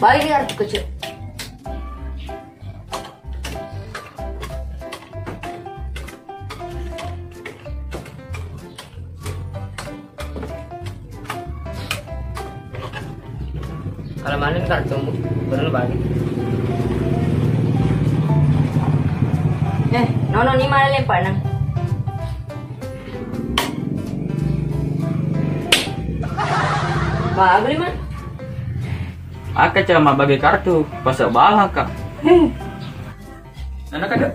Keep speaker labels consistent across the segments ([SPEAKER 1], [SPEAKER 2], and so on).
[SPEAKER 1] Balik kartu kecil.
[SPEAKER 2] Kalau maling kartu baru balik.
[SPEAKER 1] Nono ni mana lempar nang? Beli man?
[SPEAKER 3] Aka cuma bagi kartu, pasal balak kak. Anak ada.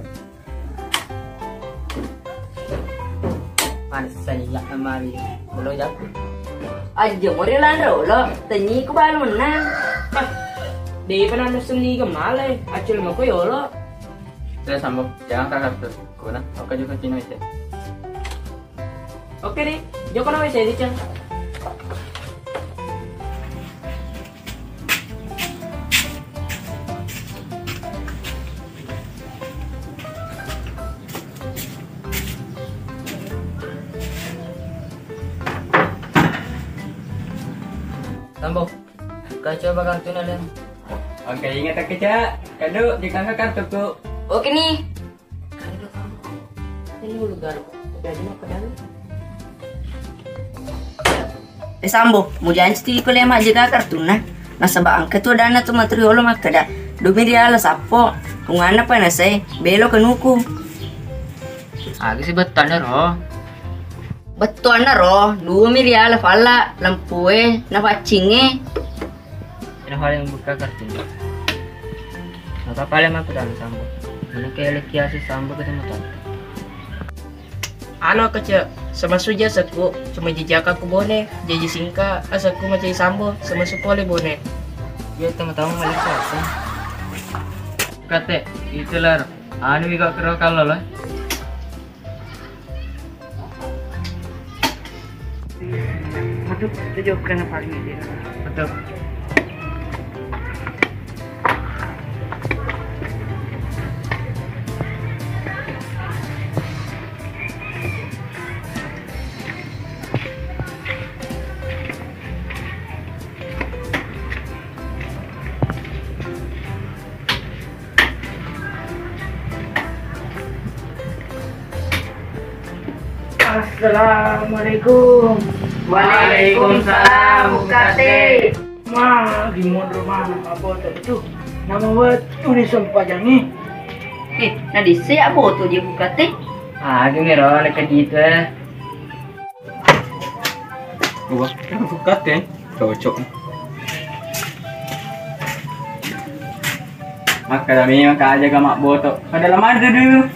[SPEAKER 2] Manis saya amari. Belum jatuh.
[SPEAKER 1] Aja mau relan rolo, tanyi ko balo na.
[SPEAKER 2] Di pa na sumni ka malay. Acil mo ko yolo.
[SPEAKER 3] Saya sambung, jangan kak kartu. Kuna, oke juga Cina itu.
[SPEAKER 2] Oke deh. Joko na wes di cang. Sambo, kau coba kartu na lang.
[SPEAKER 3] Oke, ingat tak keja. Kado, jika kartu ku.
[SPEAKER 1] Oke nih.
[SPEAKER 2] Ini lugar. Jadi mau pedal.
[SPEAKER 1] Sambo, mau jangan stili ko lema jaga kartu na. Nasa ba ang ketua dana tu materiolo makada. Dumiri ala sapo. Kung ano pa na say, belo kanuku.
[SPEAKER 2] Agi si betul na ro.
[SPEAKER 1] Betul na ro, 2 miliar falla lampue na pacinge.
[SPEAKER 2] Ini hal yang buka kartu. Napa pala mah pedal sambo. Mana kaya kiasi sambo ketemu tante. Ano kecil sama suja saku cuma jejak aku bone jadi singka asaku macam sambo sama supole bone ya teman-teman malik sa
[SPEAKER 3] Kate, itulah. Anu juga kero kalau lah.
[SPEAKER 2] betul tunjukkan apa ini betul Assalamualaikum.
[SPEAKER 1] Waalaikumsalam, Bukate.
[SPEAKER 2] Ma, gimana rumah apa itu? Nama betul ni sempajangi.
[SPEAKER 1] Na di siya po to di Bukate.
[SPEAKER 2] Ah, gimana nak gitu eh?
[SPEAKER 3] Wah, bukat ya. Cocok. Maka kami maka aja mak boto. Pada lama dulu.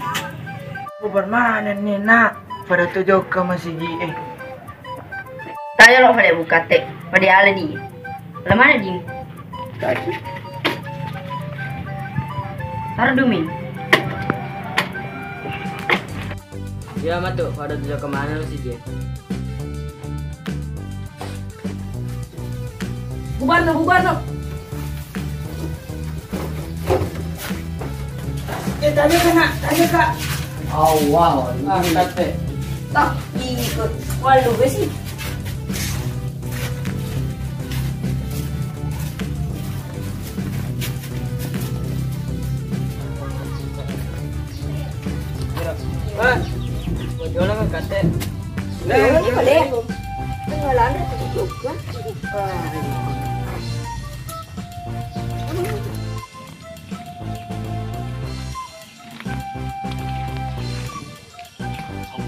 [SPEAKER 2] Bermana ni nak? Pada tujuh ke masih GA.
[SPEAKER 1] Tayo lo pada Bukate. Pada ala di. Lamana di.
[SPEAKER 2] Kaki.
[SPEAKER 1] Taruh dumin.
[SPEAKER 2] Ya matu pada tujuh kemana masih GA? Bubar no. Tanya kak. Oh wow, kate.
[SPEAKER 1] Tak ikut. Walu besi.
[SPEAKER 2] Mau jualan kan kate?
[SPEAKER 1] Ini boleh. Pengenalan itu juga.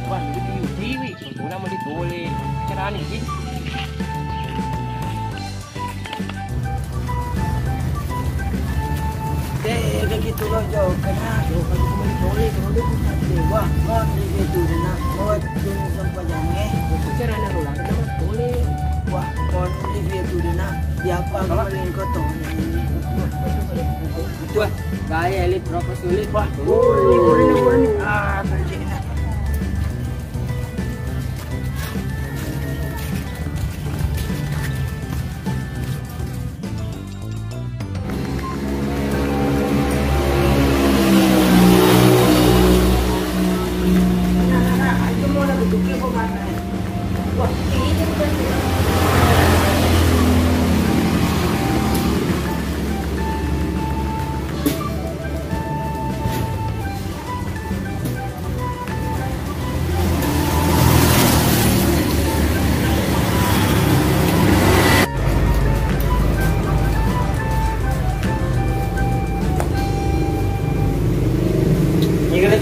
[SPEAKER 2] Wah, ini TV, kuna mo dito ulit. Karani din. Begitu loh jauh kena, jauh kalau cuma boleh kalau dia pun tak wah, itu dana, buat tuh sampai jangan, itu cara nak ulang, kenapa boleh, wah, kalau itu dana, siapa kemarin kau itu, gaya elit berapa sulit, wah, boleh, kerjaan.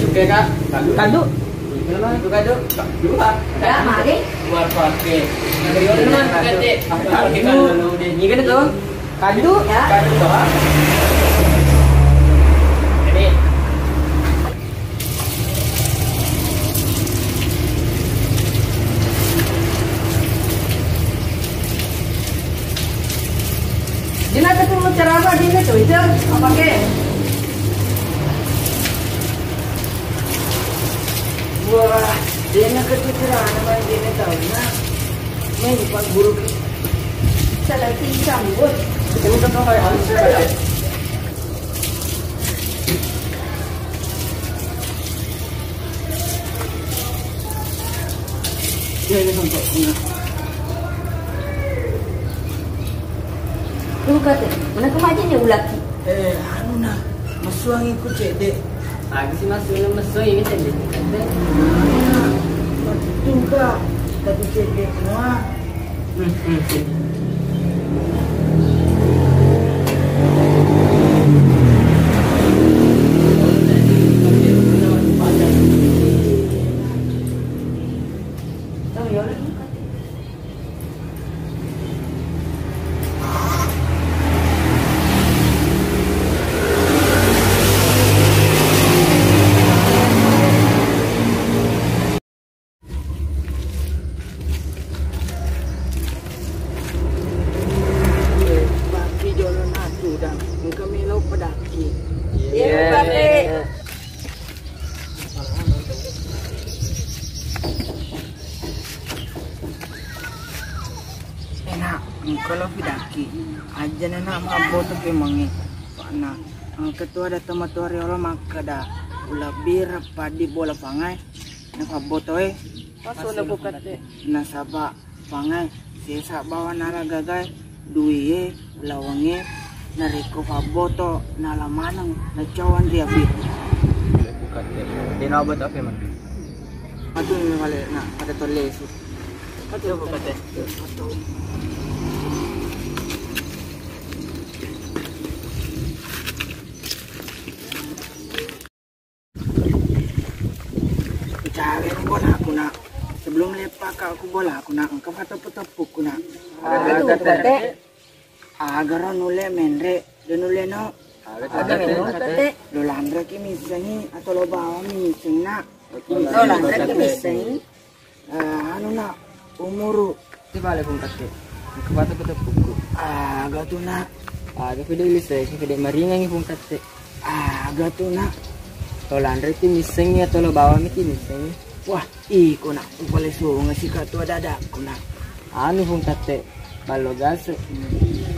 [SPEAKER 3] Oke kak.
[SPEAKER 2] Kado.
[SPEAKER 3] Gimana itu kado? Dua.
[SPEAKER 1] Ya, mari.
[SPEAKER 3] Buat pakai. Dari orang mana kate? Apa pakai kado dulu deh? Ini kan itu.
[SPEAKER 2] Kado.
[SPEAKER 1] Ya.
[SPEAKER 3] Kado doang. Ini.
[SPEAKER 1] Dina tuh mau cara apa Dina tuh itu apa ke?
[SPEAKER 2] Wah, dia nak ketukeran nama dia tahu nak. Main pak buruk.
[SPEAKER 1] Salah sambut.
[SPEAKER 3] Ini kan kayak apa?
[SPEAKER 2] Dia ni contoh.
[SPEAKER 1] Tuh kata, mana kemaja nih ulaki?
[SPEAKER 2] Anu nak, masuang ikut cek dek.
[SPEAKER 3] Lagi sih masuk ini tadi.
[SPEAKER 2] Betul kak, tapi cek dek semua.
[SPEAKER 1] Tahu ya orang kata.
[SPEAKER 2] Baki jolan aku dah, engkau milau pedaki.
[SPEAKER 1] Iya, kate.
[SPEAKER 2] Enak, kalau pedaki, aja nana mabo tu kemangi. Pana, ketua ada teman tua riolo maka dah. Ula bir padi bola pangai, napa botoe.
[SPEAKER 1] Pasu na bukat deh.
[SPEAKER 2] Nasaba pangai, sisa bawa nara gagai, duiye, lawange, nariko paboto, nalamanang, nacawan dia bi.
[SPEAKER 3] Bukan. Dia nak buat apa man?
[SPEAKER 2] Atu ni kali nak pada tole su.
[SPEAKER 3] Itu bukan teh.
[SPEAKER 2] Atu. Cari bola aku nak. Sebelum lepak aku bola aku nak. Engkau kata petepuk aku nak.
[SPEAKER 1] Itu kate.
[SPEAKER 2] Agar nule menre dan nule no.
[SPEAKER 1] Ada memang kate.
[SPEAKER 2] Lo landra ki misangi atau lo bawa mising nak.
[SPEAKER 1] Oh, lantar ke miseng.
[SPEAKER 2] Anu nak umuru.
[SPEAKER 3] Di balik pun kate. Kepala betul buku.
[SPEAKER 2] Agak tu nak.
[SPEAKER 3] Aga video ilis saya, video maringan pun kate.
[SPEAKER 2] Agak tu nak.
[SPEAKER 3] Kalau landre ti miseng atau lo bawa mi ti miseng.
[SPEAKER 2] Wah, iko nak. Upale suruh ngasih katu ada aku nak.
[SPEAKER 3] Anu pun kate. Balo gas.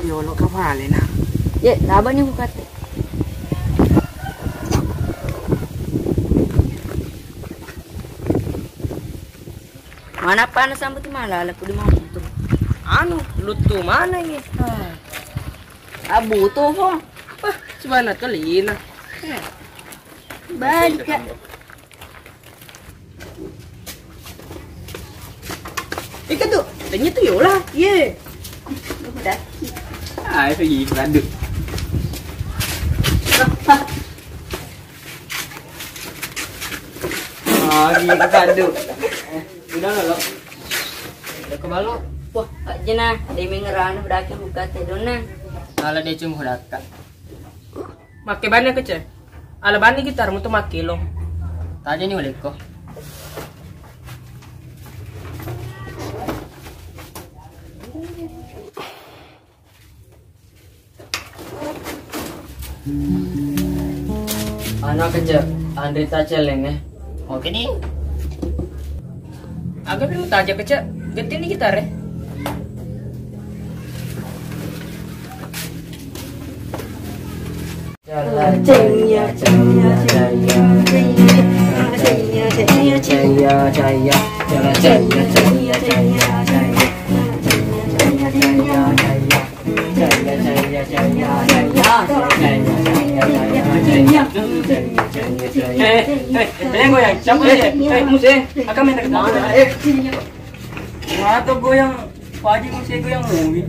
[SPEAKER 2] Yolo kafale nak.
[SPEAKER 1] Ya, naba nih kate. Mana panas sambut malala ku di mau tuh.
[SPEAKER 3] Anu, lutu mana ini?
[SPEAKER 1] Abu tuh kok.
[SPEAKER 3] Cuma kali ini.
[SPEAKER 1] Balik ya.
[SPEAKER 3] Ikan tuh, tanya tuh yola. Ye.
[SPEAKER 1] Udah.
[SPEAKER 3] Ah, itu gini beradu. Ah, gini beradu. Udah lo. Udah kebalo.
[SPEAKER 1] Wah, aja nah, demi ngerana berarti buka teh dona.
[SPEAKER 3] Kalau dia cuma hudaka. Make banyak kece. Ala bani gitar mutu make lo. Tanya ni oleh ko. Anak kerja, Andre Taceleng Oke nih. Agak pilih taja kerja, ganti nih gitar ya. Goyang, siapa ya? Musik, akan main ke mana? Mana tuh goyang? Pagi musik goyang movie.